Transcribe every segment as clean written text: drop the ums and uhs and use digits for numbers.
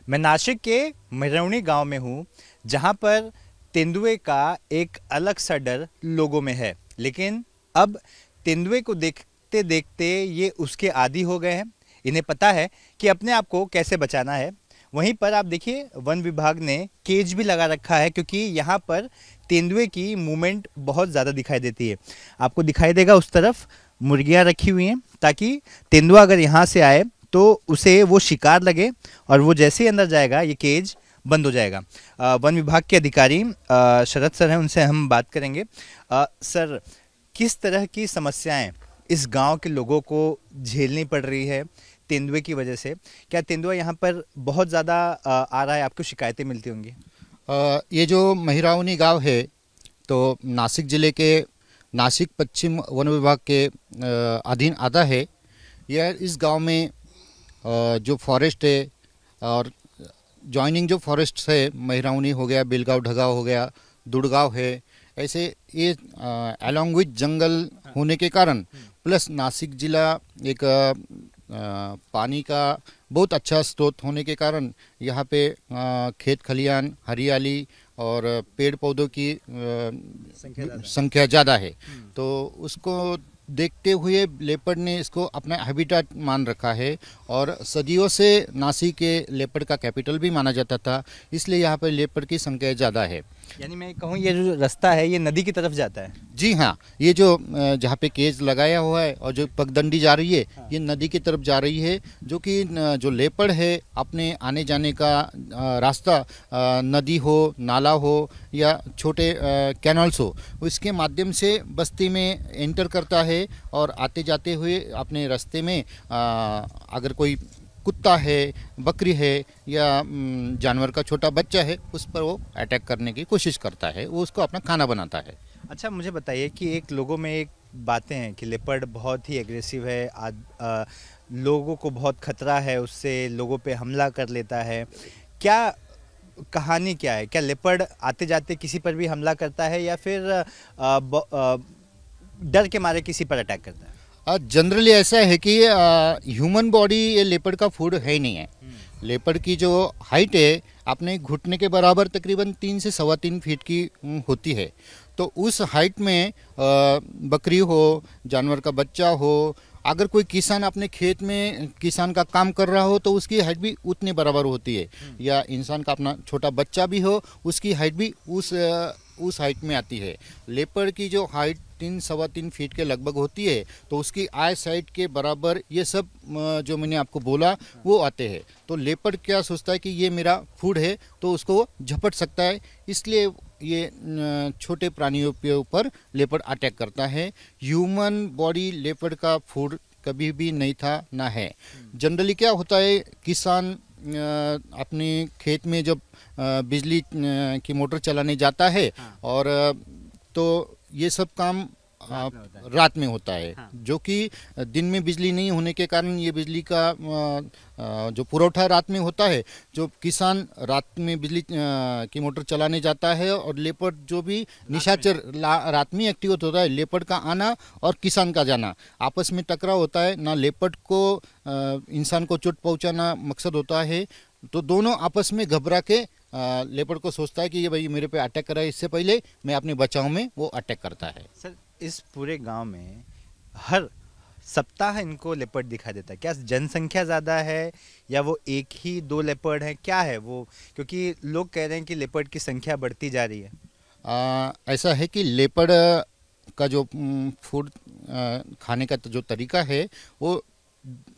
मैं नासिक के मिरौनी गांव में हूं, जहां पर तेंदुए का एक अलग सा डर लोगों में है। लेकिन अब तेंदुए को देखते देखते ये उसके आदी हो गए हैं। इन्हें पता है कि अपने आप को कैसे बचाना है। वहीं पर आप देखिए, वन विभाग ने केज भी लगा रखा है, क्योंकि यहाँ पर तेंदुए की मूवमेंट बहुत ज़्यादा दिखाई देती है। आपको दिखाई देगा उस तरफ मुर्गियाँ रखी हुई हैं, ताकि तेंदुआ अगर यहाँ से आए तो उसे वो शिकार लगे, और वो जैसे ही अंदर जाएगा ये केज बंद हो जाएगा। वन विभाग के अधिकारी शरद सर हैं, उनसे हम बात करेंगे। सर, किस तरह की समस्याएं इस गांव के लोगों को झेलनी पड़ रही है तेंदुए की वजह से? क्या तेंदुआ यहाँ पर बहुत ज़्यादा आ रहा है? आपको शिकायतें मिलती होंगी। ये जो महिरावनी गांव है तो नासिक ज़िले के नासिक पश्चिम वन विभाग के अधीन आता है। यह इस गांव में जो फॉरेस्ट है और जॉइनिंग जो फॉरेस्ट है, महिरावनी हो गया, बेलगांव ढगाव हो गया, दुड़गांव है, ऐसे ये अलॉन्ग विथ जंगल होने के कारण प्लस नासिक जिला एक पानी का बहुत अच्छा स्रोत होने के कारण यहाँ पे खेत खलियान, हरियाली और पेड़ पौधों की संख्या ज़्यादा है। तो उसको देखते हुए लेपर्ड ने इसको अपना हैबिटेट मान रखा है, और सदियों से नासिक के लेपर्ड का कैपिटल भी माना जाता था, इसलिए यहाँ पर लेपर्ड की संख्या ज़्यादा है। यानी मैं कहूँ, ये जो रास्ता है ये नदी की तरफ जाता है? जी हाँ, ये जो जहाँ पे केज लगाया हुआ है और जो पगडंडी जा रही है, ये नदी की तरफ जा रही है, जो कि जो लेपर्ड है अपने आने जाने का रास्ता नदी हो, नाला हो या छोटे कैनल्स हो, इसके माध्यम से बस्ती में एंटर करता है, और आते जाते हुए अपने रास्ते में अगर कोई कुत्ता है, बकरी है या जानवर का छोटा बच्चा है, उस पर वो अटैक करने की कोशिश करता है, वो उसको अपना खाना बनाता है। अच्छा, मुझे बताइए कि एक लोगों में एक बातें हैं कि लेपर्ड बहुत ही एग्रेसिव है, लोगों को बहुत खतरा है उससे, लोगों पे हमला कर लेता है। क्या कहानी क्या है? क्या लेपर्ड आते जाते किसी पर भी हमला करता है, या फिर डर के मारे किसी पर अटैक करता है? जनरली ऐसा है कि ह्यूमन बॉडी ये लेपर्ड का फूड है ही नहीं है। लेपर्ड की जो हाइट है अपने घुटने के बराबर तकरीबन 3 से 3.25 फीट की होती है। तो उस हाइट में बकरी हो, जानवर का बच्चा हो, अगर कोई किसान अपने खेत में किसान का काम कर रहा हो तो उसकी हाइट भी उतने बराबर होती है, या इंसान का अपना छोटा बच्चा भी हो उसकी हाइट भी उस हाइट में आती है। लेपर्ड की जो हाइट 3-3.25 फीट के लगभग होती है, तो उसकी आई साइट के बराबर ये सब जो मैंने आपको बोला वो आते हैं। तो लेपर्ड क्या सोचता है कि ये मेरा फूड है, तो उसको वो झपट सकता है, इसलिए ये छोटे प्राणियों के ऊपर लेपर्ड अटैक करता है। ह्यूमन बॉडी लेपर्ड का फूड कभी भी नहीं था, ना है। जनरली क्या होता है, किसान अपने खेत में जब बिजली की मोटर चलाने जाता है, और तो ये सब काम रात में होता है। जो कि दिन में बिजली नहीं होने के कारण ये बिजली का जो पुरवठा रात में होता है, जो किसान रात में बिजली की मोटर चलाने जाता है, और लेपर्ड जो भी निशाचर रात में एक्टिव होता है, लेपर्ड का आना और किसान का जाना आपस में टकराव होता है। ना लेपर्ड को इंसान को चोट पहुंचाना मकसद होता है, तो दोनों आपस में घबरा के लेपर्ड को सोचता है कि ये भाई मेरे पे अटैक कर रहा है, इससे पहले मैं अपने बचाव में वो अटैक करता है। सर, इस पूरे गांव में हर सप्ताह इनको लेपर्ड दिखाई देता है? क्या जनसंख्या ज़्यादा है, या वो एक ही 2 लेपर्ड हैं? क्या है वो? क्योंकि लोग कह रहे हैं कि लेपर्ड की संख्या बढ़ती जा रही है। ऐसा है कि लेपर्ड का जो फूड खाने का तो जो तरीका है, वो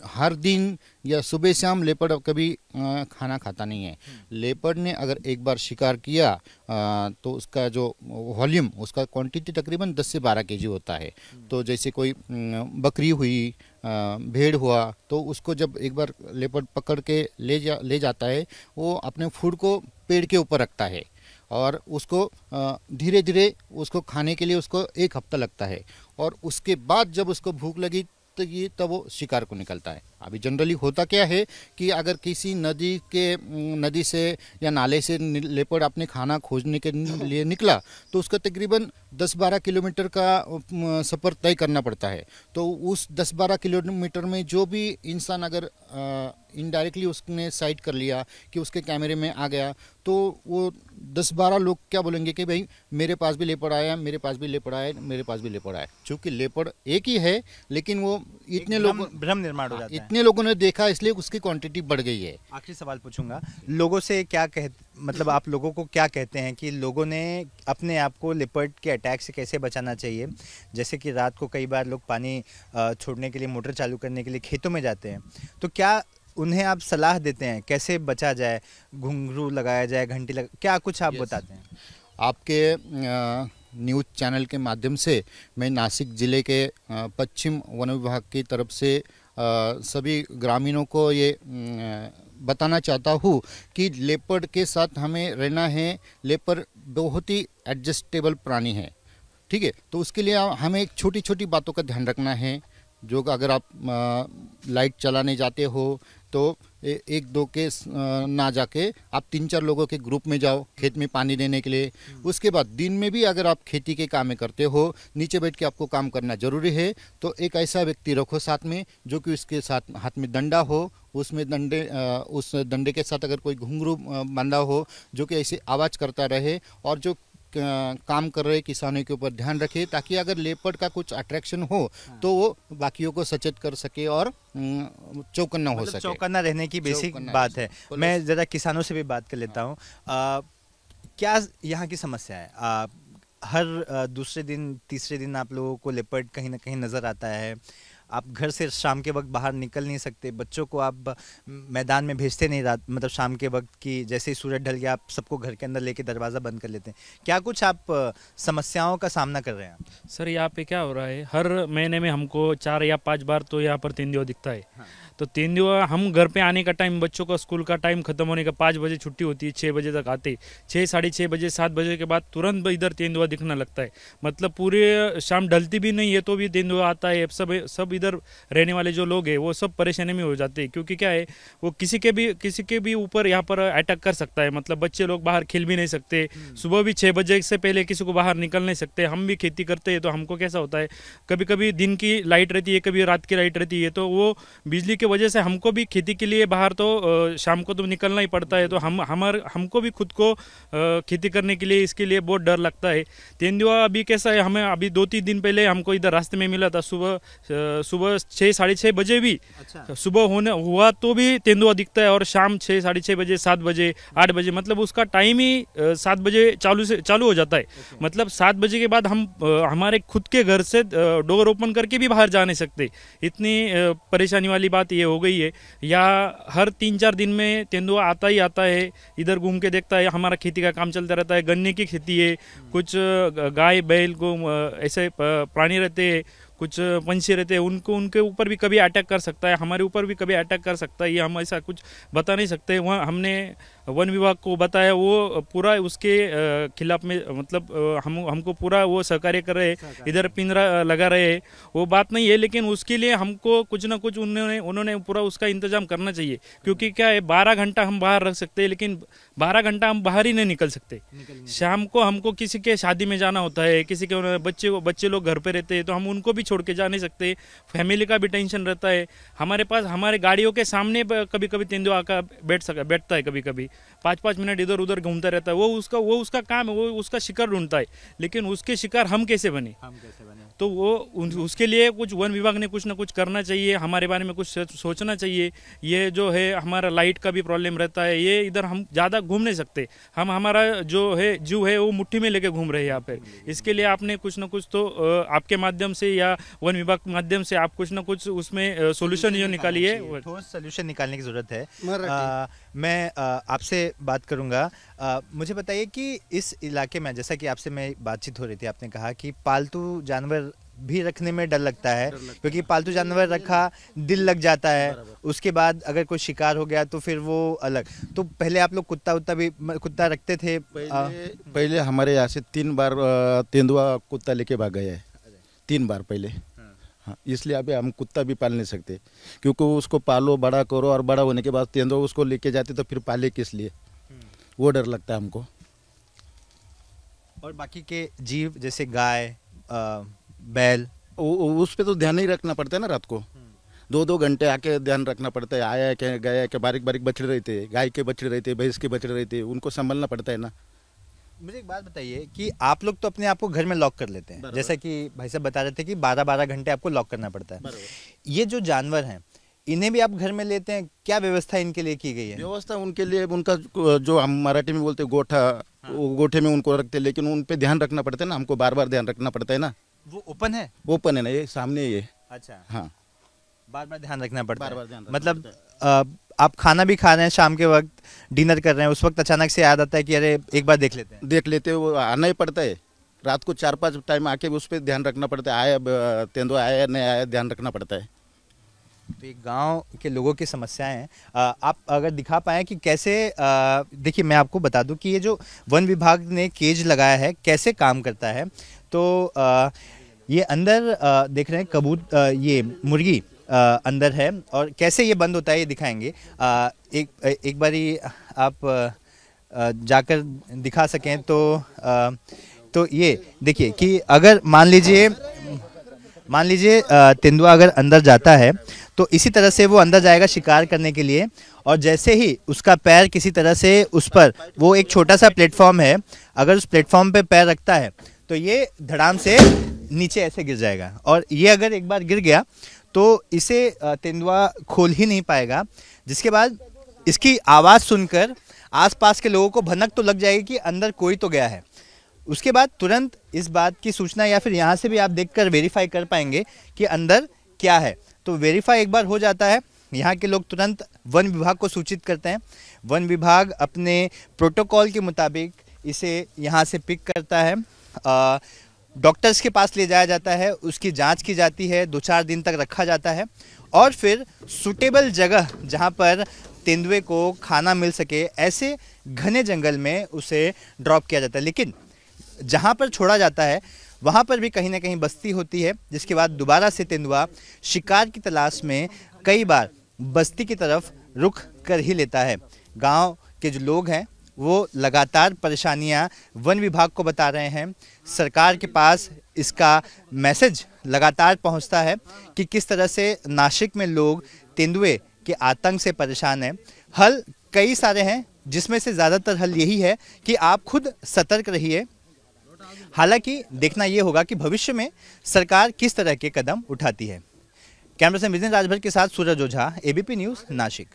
हर दिन या सुबह शाम लेपर्ड कभी खाना खाता नहीं है। लेपर्ड ने अगर एक बार शिकार किया तो उसका जो वॉल्यूम, उसका क्वांटिटी तकरीबन 10 से 12 केजी होता है। तो जैसे कोई बकरी हुई, भेड़ हुआ, तो उसको जब एक बार लेपर्ड पकड़ के ले जाता है, वो अपने फूड को पेड़ के ऊपर रखता है, और उसको धीरे धीरे उसको खाने के लिए उसको 1 हफ्ता लगता है, और उसके बाद जब उसको भूख लगी तब वो शिकार को निकलता है। अभी जनरली होता क्या है कि अगर किसी नदी से या नाले से लेपर्ड अपने खाना खोजने के लिए निकला, तो उसका तकरीबन 10-12 किलोमीटर का सफ़र तय करना पड़ता है। तो उस 10-12 किलोमीटर में जो भी इंसान अगर इनडायरेक्टली उसने साइड कर लिया कि उसके कैमरे में आ गया, तो वो 10-12 लोग क्या बोलेंगे कि भाई मेरे पास भी लेपर्ड आया, मेरे पास भी लेपर्ड आया, मेरे पास भी लेपर्ड आया। चूँकि लेपर्ड एक ही है, लेकिन वो इतने लोगों भ्रम निर्माण हो जाता है। इतने लोगों ने देखा, इसलिए उसकी क्वांटिटी बढ़ गई है। आखिरी सवाल पूछूंगा, लोगों से क्या मतलब आप लोगों को क्या कहते हैं कि लोगों ने अपने आप को लेपर्ड के अटैक से कैसे बचाना चाहिए? जैसे कि रात को कई बार लोग पानी छोड़ने के लिए, मोटर चालू करने के लिए खेतों में जाते हैं, तो क्या उन्हें आप सलाह देते हैं कैसे बचा जाए? घुंघरू लगाया जाए, घंटी क्या कुछ आप बताते हैं? आपके न्यूज़ चैनल के माध्यम से मैं नासिक ज़िले के पश्चिम वन विभाग की तरफ से सभी ग्रामीणों को ये बताना चाहता हूँ कि लेपर्ड के साथ हमें रहना है। लेपर्ड बहुत ही एडजस्टेबल प्राणी है, ठीक है। तो उसके लिए हमें एक छोटी छोटी बातों का ध्यान रखना है। जो अगर आप लाइट चलाने जाते हो तो एक दो के ना जाके आप 3-4 लोगों के ग्रुप में जाओ खेत में पानी देने के लिए। उसके बाद दिन में भी अगर आप खेती के काम में करते हो, नीचे बैठ के आपको काम करना जरूरी है, तो एक ऐसा व्यक्ति रखो साथ में जो कि उसके साथ हाथ में डंडा हो, उसमें उस डंडे के साथ अगर कोई घुंघरू बंधा हो जो कि ऐसे आवाज़ करता रहे, और जो काम कर रहे किसानों के ऊपर ध्यान रखे, ताकि अगर लेपर्ड का कुछ अट्रैक्शन हो तो वो बाकियों को सचेत कर सके और चौकन्ना हो सके। चौकन्ना रहने की बेसिक बात है। मैं ज़रा किसानों से भी बात कर लेता हूँ। क्या यहाँ की समस्या है? हर दूसरे दिन, तीसरे दिन आप लोगों को लेपर्ड कहीं ना कहीं नज़र आता है। आप घर से शाम के वक्त बाहर निकल नहीं सकते, बच्चों को आप मैदान में भेजते नहीं, रात मतलब शाम के वक्त की जैसे ही सूरज ढल गया आप सबको घर के अंदर लेके दरवाज़ा बंद कर लेते हैं। क्या कुछ आप समस्याओं का सामना कर रहे हैं? सर यहाँ पे क्या हो रहा है, हर महीने में हमको 4 या 5 बार तो यहाँ पर तेंदुआ दिखता है। हाँ। तो तेंदुआ, हम घर पे आने का टाइम, बच्चों का स्कूल का टाइम खत्म होने का 5 बजे छुट्टी होती है, 6 बजे तक आते, 6 साढ़े 6 बजे 7 बजे के बाद तुरंत इधर तेंदुआ दिखने लगता है। मतलब पूरे शाम ढलती भी नहीं है तो भी तेंदुआ आता है। सब इधर रहने वाले जो लोग हैं वो सब परेशानी में हो जाते हैं, क्योंकि क्या है, वो किसी के भी ऊपर यहाँ पर अटैक कर सकता है। मतलब बच्चे लोग बाहर खेल भी नहीं सकते, सुबह भी 6 बजे से पहले किसी को बाहर निकल नहीं सकते। हम भी खेती करते हैं तो हमको कैसा होता है, कभी कभी दिन की लाइट रहती है, कभी रात की लाइट रहती है, तो वो बिजली की वजह से हमको भी खेती के लिए बाहर तो शाम को तो निकलना ही पड़ता है। तो हमको भी खुद को खेती करने के लिए, इसके लिए बहुत डर लगता है। तेंदुआ अभी कैसा है, हमें अभी 2-3 दिन पहले हमको इधर रास्ते में मिला था, सुबह 6 साढ़े 6 बजे भी। अच्छा। सुबह हुआ तो भी तेंदुआ दिखता है, और शाम 6 साढ़े 6 बजे, 7 बजे, 8 बजे, मतलब उसका टाइम ही 7 बजे चालू हो जाता है। मतलब 7 बजे के बाद हम हमारे खुद के घर से डोर ओपन करके भी बाहर जा नहीं सकते। इतनी परेशानी वाली बात ये हो गई है। या हर 3-4 दिन में तेंदुआ आता ही आता है, इधर घूम के देखता है। हमारा खेती का काम चलता रहता है, गन्ने की खेती है, कुछ गाय बैल को ऐसे प्राणी रहते हैं, कुछ पंछी रहते हैं, उनके ऊपर भी कभी अटैक कर सकता है, हमारे ऊपर भी कभी अटैक कर सकता है। ये हम ऐसा कुछ बता नहीं सकते। वहाँ हमने वन विभाग को बताया, वो पूरा उसके खिलाफ में, मतलब हमको पूरा वो सहकार्य कर रहे, इधर पिंजरा लगा रहे, वो बात नहीं है। लेकिन उसके लिए हमको कुछ ना कुछ उन्होंने पूरा उसका इंतजाम करना चाहिए। क्योंकि क्या है, 12 घंटा हम बाहर रख सकते हैं, लेकिन 12 घंटा हम बाहर ही नहीं निकल सकते। शाम को हमको किसी के शादी में जाना होता है, किसी के बच्चे लोग घर पे रहते हैं, तो हम उनको भी छोड़ के जा नहीं सकते। फैमिली का भी टेंशन रहता है। हमारे पास, हमारे गाड़ियों के सामने कभी कभी तेंदुआ आकर बैठता है, कभी कभी 5-5 मिनट इधर उधर घूमता रहता है। वो उसका काम है, वो उसका शिकार ढूंढता है। लेकिन उसके शिकार हम कैसे बने? तो वो उसके लिए कुछ वन विभाग ने कुछ ना कुछ करना चाहिए, हमारे बारे में कुछ सोचना चाहिए। ये जो है, हमारा लाइट का भी प्रॉब्लम रहता है, ये इधर हम ज़्यादा घूम नहीं सकते। हमारा जो है जीव है वो मुट्ठी में लेके घूम रहे हैं यहाँ पे। इसके लिए आपने कुछ ना कुछ तो आपके माध्यम से या वन विभाग के माध्यम से आप कुछ ना कुछ उसमें सोल्यूशन जो निकालिए, ठोस सोल्यूशन निकालने की जरूरत है। मैं आपसे बात करूंगा। मुझे बताइए कि इस इलाके में, जैसा कि आपसे मैं बातचीत हो रही थी, आपने कहा कि पालतू जानवर भी रखने में डर लगता है, क्योंकि पालतू जानवर रखा दिल लग जाता है, उसके बाद अगर कोई शिकार हो गया तो फिर वो अलग। तो पहले आप लोग कुत्ता रखते थे? पहले हमारे यहाँ से 3 बार तेंदुआ कुत्ता लेके भाग गया है, 3 बार पहले। हाँ, इसलिए अभी हम कुत्ता भी पाल नहीं सकते, क्योंकि उसको पालो, बड़ा करो, और बड़ा होने के बाद तेंदुआ उसको लेके जाते तो फिर पाले किस लिए, वो डर लगता है हमको। और बाकी के जीव जैसे गाय, बैल, उस पे तो ध्यान नहीं रखना पड़ता है ना रात को। 2-2 घंटे आके ध्यान रखना पड़ता है, आया है क्या गया है क्या, बारीक बारीक बछड़े रहते हैं, गाय के बछड़े रहते हैं, भैंस के बछड़े रहते हैं, उनको संभालना पड़ता है ना। मुझे एक बात बताइए कि आप लोग तो अपने आप को घर में लॉक कर लेते हैं, जैसा कि भाई साहब बता रहे थे कि 12-12 घंटे आपको लॉक करना पड़ता है। ये जो जानवर हैं इन्हें भी आप घर में लेते हैं, क्या व्यवस्था इनके लिए की गई है? व्यवस्था उनके लिए उनका जो हम मराठी में बोलते हैं गोठा, वो गोठे में उनको रखते हैं, लेकिन उन पे ध्यान रखना पड़ता है ना, हमको बार बार ध्यान रखना पड़ता है ना। वो ओपन है? ओपन है ना, ये सामने ये। अच्छा, हाँ, बार बार ध्यान रखना पड़ता बार-बार है। ध्यान रखना मतलब पड़ता आप खाना भी खा रहे हैं, शाम के वक्त डिनर कर रहे हैं, उस वक्त अचानक से याद आता है कि अरे एक बार देख लेते हैं। देख लेते हैं, वो आना ही पड़ता है। रात को 4-5 टाइम आके उस पर ध्यान रखना पड़ता है, आया तेंदुआ आया या नहीं आया, ध्यान रखना पड़ता है। तो ये गांव के लोगों की समस्याएं हैं। आप अगर दिखा पाएँ कि कैसे, देखिए मैं आपको बता दूं कि ये जो वन विभाग ने केज लगाया है कैसे काम करता है। तो ये अंदर देख रहे हैं ये मुर्गी अंदर है और कैसे ये बंद होता है ये दिखाएंगे। एक बारी आप जाकर दिखा सकें तो ये देखिए कि अगर मान लीजिए तेंदुआ अगर अंदर जाता है तो इसी तरह से वो अंदर जाएगा शिकार करने के लिए, और जैसे ही उसका पैर किसी तरह से उस पर, वो एक छोटा सा प्लेटफॉर्म है, अगर उस प्लेटफॉर्म पे पैर रखता है तो ये धड़ाम से नीचे ऐसे गिर जाएगा, और ये अगर एक बार गिर गया तो इसे तेंदुआ खोल ही नहीं पाएगा। जिसके बाद इसकी आवाज़ सुनकर आसपास के लोगों को भनक तो लग जाएगी कि अंदर कोई तो गया है। उसके बाद तुरंत इस बात की सूचना, या फिर यहाँ से भी आप देखकर वेरीफाई कर पाएंगे कि अंदर क्या है। तो वेरीफाई एक बार हो जाता है, यहाँ के लोग तुरंत वन विभाग को सूचित करते हैं। वन विभाग अपने प्रोटोकॉल के मुताबिक इसे यहाँ से पिक करता है, डॉक्टर्स के पास ले जाया जाता है, उसकी जांच की जाती है, 2-4 दिन तक रखा जाता है, और फिर सूटेबल जगह जहाँ पर तेंदुए को खाना मिल सके ऐसे घने जंगल में उसे ड्रॉप किया जाता है। लेकिन जहाँ पर छोड़ा जाता है वहाँ पर भी कहीं ना कहीं बस्ती होती है, जिसके बाद दोबारा से तेंदुआ शिकार की तलाश में कई बार बस्ती की तरफ रुख कर ही लेता है। गांव के जो लोग हैं वो लगातार परेशानियां वन विभाग को बता रहे हैं। सरकार के पास इसका मैसेज लगातार पहुंचता है कि किस तरह से नासिक में लोग तेंदुए के आतंक से परेशान हैं। हल कई सारे हैं, जिसमें से ज़्यादातर हल यही है कि आप खुद सतर्क रहिए। हालांकि देखना ये होगा कि भविष्य में सरकार किस तरह के कदम उठाती है। कैमरा से विजय राजभर के साथ सूरज ओझा, एबीपी न्यूज़, नासिक।